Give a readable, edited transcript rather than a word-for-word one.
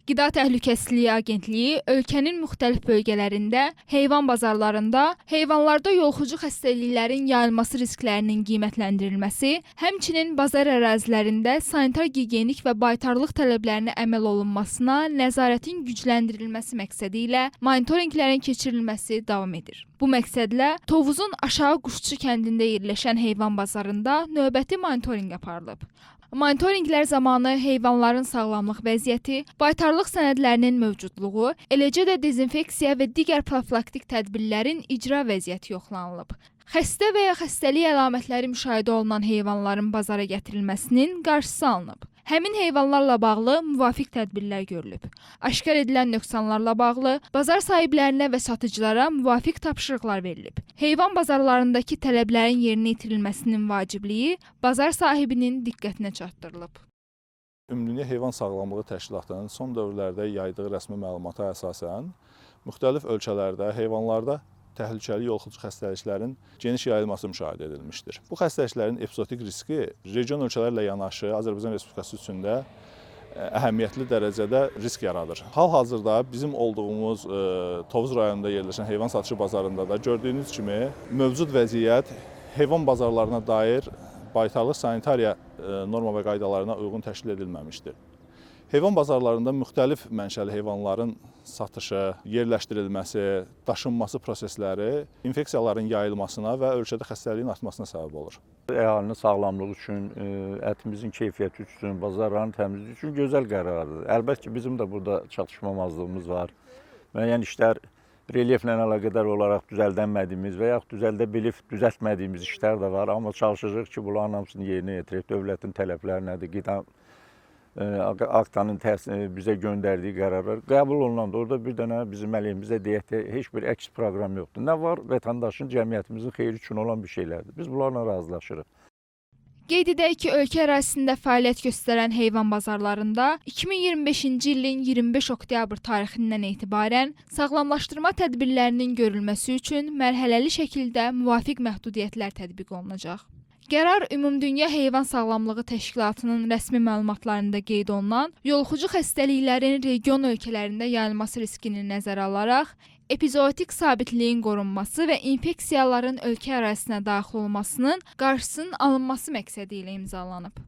Qida Təhlükəsizliyi Agentliyi ölkənin müxtəlif bölgələrində, heyvan bazarlarında, heyvanlarda yoluxucu xəstəliklərin yayılması risklərinin qiymətləndirilməsi, həmçinin bazar ərazilərində sanitar-gigiyenik və baytarlıq tələblərinə əməl olunmasına nəzarətin gücləndirilməsi məqsədi ilə monitorinqlərin keçirilməsi davam edir. Bu məqsədlə Tovuzun Aşağı Quşçu kəndində yerləşən heyvan bazarında növbəti monitorinq aparılıb. Monitorinqlər zamanı heyvanların sağlamlıq vəziyyəti, baytarlıq sənədlərinin mövcudluğu, eləcə də dezinfeksiya və digər profilaktik tədbirlərin icra vəziyyəti yoxlanılıb. Xəstə və ya xəstəlik əlamətləri müşahidə olunan heyvanların bazara gətirilməsinin qarşısı alınıb. Həmin heyvanlarla bağlı müvafiq tədbirlər görülüb. Aşkar edilən nöqsanlarla bağlı bazar sahiblərinə və satıcılara müvafiq tapşırıqlar verilib. Heyvan bazarlarındakı tələblərin yerinə yetirilməsinin vacibliyi bazar sahibinin diqqətinə çatdırılıb. Ümumdünya Heyvan Sağlamlığı Təşkilatının son dövrlərdə yaydığı rəsmi məlumata əsasən müxtəlif ölkələrdə heyvanlarda təhlükəli yoluxucu xəstəliklərin geniş yayılması müşahidə edilmişdir. Bu xəstəliklərin epizodik riski region ölkələrlə yanaşı Azərbaycan Respublikası üçün də əhəmiyyətli dərəcədə risk yaradır. Hal-hazırda bizim olduğumuz Tovuz rayonunda yerləşən heyvan satışı bazarında da gördüyünüz kimi mövcud vəziyyət heyvan bazarlarına dair baytarlıq sanitariya norma və qaydalarına uyğun təşkil edilməmişdir. Heyvan bazarlarında müxtəlif mənşəli heyvanların satışı, yerləşdirilməsi, daşınması prosesləri infeksiyaların yayılmasına və ölkədə xəstəliyin artmasına səbəb olur. Əhalinin sağlamlığı üçün, ətimizin keyfiyyəti üçün, bazarların təmizliyi üçün gözəl qərardır. Əlbəttə ki, bizim də burada çatışmamazlığımız var. Müəyyən işlər relyeflə əlaqədar olaraq düzəldənmədiyimiz və yaxud düzəldə bilib düzəltmədiyimiz işlər də var. Amma çalışacağıq ki, bunların hamısını yerinə yetirək. Dövlətin tələbləri nədir? Qida aktanın bizə göndərdiyi qərarlar qəbul olunanda orada bir dənə bizim əleyhimizdə deyək ki, heç bir əks proqram yoxdur. Nə var? Vətəndaşın, cəmiyyətimizin xeyri üçün olan bir şeylərdir. Biz bunlarla razılaşırıq. Qeyd edək ki, ölkə ərazisində fəaliyyət göstərən heyvan bazarlarında 2025-ci ilin 25 oktyabr tarixindən etibarən sağlamlaşdırma tədbirlərinin görülməsi üçün mərhələli şəkildə müvafiq məhdudiyyətlər tətbiq olunacaq. Qərar Ümumdünya Heyvan Sağlamlığı Təşkilatının rəsmi məlumatlarında qeyd olunan yoluxucu xəstəliklərin region ölkələrində yayılması riskini nəzərə alaraq, epizootik sabitliyin qorunması və infeksiyaların ölkə ərazisinə daxil olmasının qarşısının alınması məqsədi ilə imzalanıb.